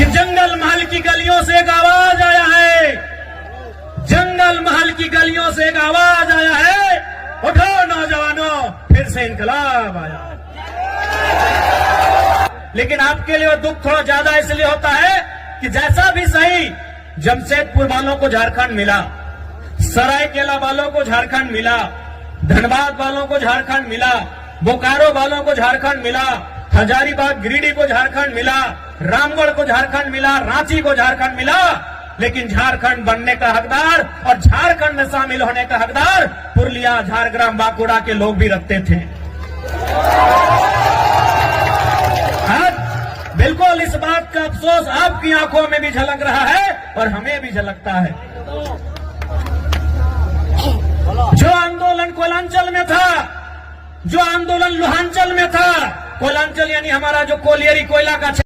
जंगल महल की गलियों से एक आवाज आया है, जंगल महल की गलियों से एक आवाज आया है, उठो नौजवानों, फिर से इनकलाब आया। लेकिन आपके लिए वो दुख थोड़ा ज्यादा इसलिए होता है कि जैसा भी सही, जमशेदपुर वालों को झारखंड मिला, सरायकेला वालों को झारखंड मिला, धनबाद वालों को झारखंड मिला, बोकारो वालों को झारखंड मिला, हजारीबाग गिरिडीह को झारखंड मिला, रामगढ़ को झारखंड मिला, रांची को झारखंड मिला, लेकिन झारखंड बनने का हकदार और झारखंड में शामिल होने का हकदार पुरुलिया, झारग्राम, बांकुड़ा के लोग भी रखते थे। बिल्कुल इस बात का अफसोस आपकी आंखों में भी झलक रहा है और हमें भी झलकता है। जो आंदोलन कोयलांचल में था, जो आंदोलन लोहांचल में था, कोयलांचल यानी हमारा जो कोलियरी कोयला का